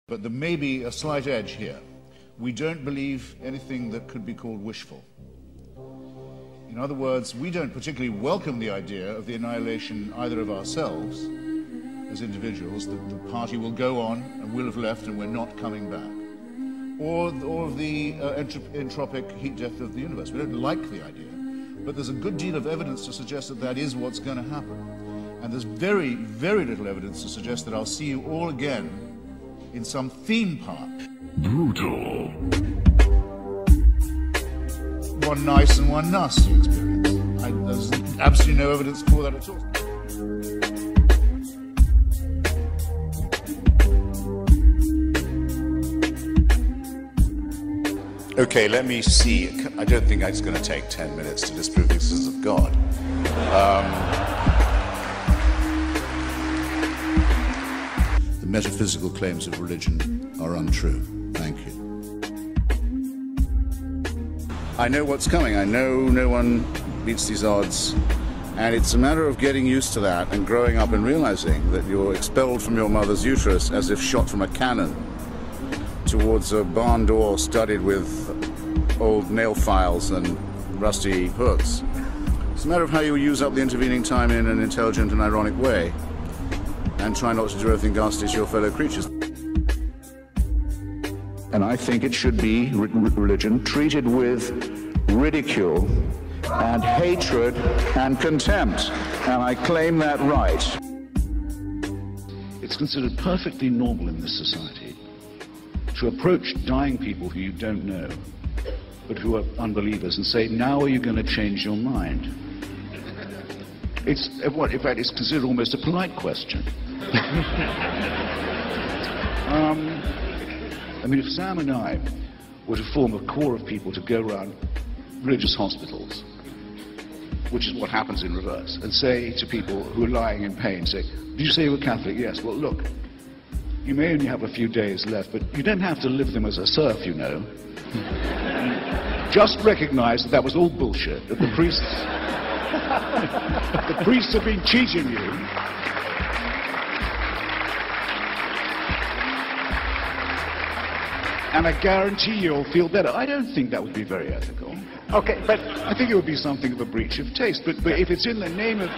But there may be a slight edge here. We don't believe anything that could be called wishful. In other words, we don't particularly welcome the idea of the annihilation either of ourselves as individuals, that the party will go on and we'll have left and we're not coming back, or of the entropic heat death of the universe. We don't like the idea, but there's a good deal of evidence to suggest that that is what's going to happen. And there's very, very little evidence to suggest that I'll see you all again in some theme park. Brutal. One nice and one nasty experience. There's absolutely no evidence for that at all. Okay, let me see. I don't think it's going to take 10 minutes to disprove the existence of God. The metaphysical claims of religion are untrue. Thank you. I know what's coming. I know no one beats these odds. And it's a matter of getting used to that and growing up and realizing that you're expelled from your mother's uterus as if shot from a cannon towards a barn door studded with old nail files and rusty hooks. It's a matter of how you use up the intervening time in an intelligent and ironic way, and try not to do everything ghastly to your fellow creatures. And I think it should be, religion, treated with ridicule and hatred and contempt, and I claim that right. It's considered perfectly normal in this society to approach dying people who you don't know, but who are unbelievers, and say, now are you going to change your mind? It's, in fact, it's considered almost a polite question. I mean, if Sam and I were to form a corps of people to go around religious hospitals, which is what happens in reverse, and say to people who are lying in pain, say, did you say you were Catholic? Yes. Well, look, you may only have a few days left, but you don't have to live them as a serf, you know. Just recognize that that was all bullshit, that the priests have been cheating you. And I guarantee you'll feel better. I don't think that would be very ethical. Okay, but I think it would be something of a breach of taste. But if it's in the name of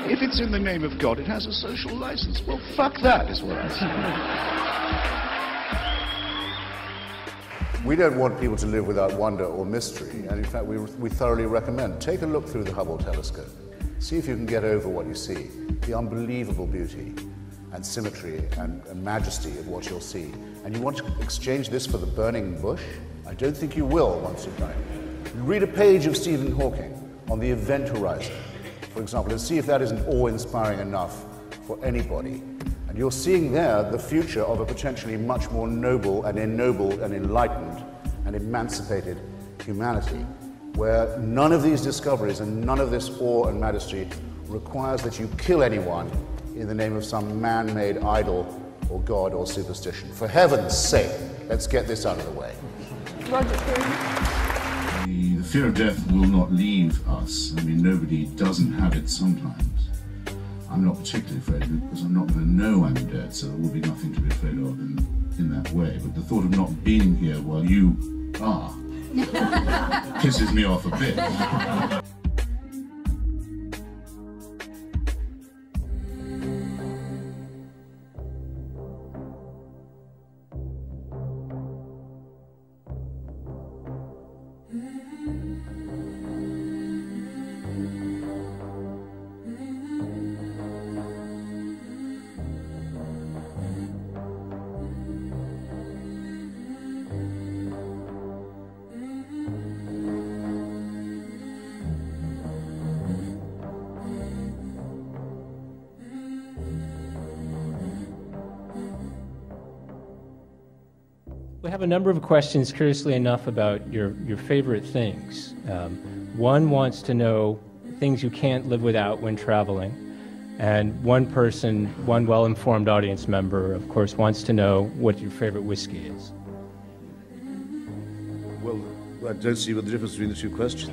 if it's in the name of God, it has a social license. Well, fuck that, is what I say. We don't want people to live without wonder or mystery, and in fact we thoroughly recommend. Take a look through the Hubble telescope. See if you can get over what you see, the unbelievable beauty and symmetry and majesty of what you'll see. And you want to exchange this for the burning bush? I don't think you will once you've done it. Read a page of Stephen Hawking on the event horizon, for example, and see if that isn't awe-inspiring enough for anybody. And you're seeing there the future of a potentially much more noble and ennobled and enlightened and emancipated humanity, where none of these discoveries and none of this awe and majesty requires that you kill anyone in the name of some man-made idol or god or superstition. For heaven's sake, let's get this out of the way. The fear of death will not leave us. I mean, nobody doesn't have it sometimes. I'm not particularly afraid of it because I'm not going to know I'm dead, so there will be nothing to be afraid of in that way. But the thought of not being here while you are pisses me off a bit. We have a number of questions, curiously enough, about your favorite things. One wants to know things you can't live without when traveling. And one person, one well-informed audience member, of course, wants to know what your favorite whiskey is. Well, I don't see what the difference between the two questions.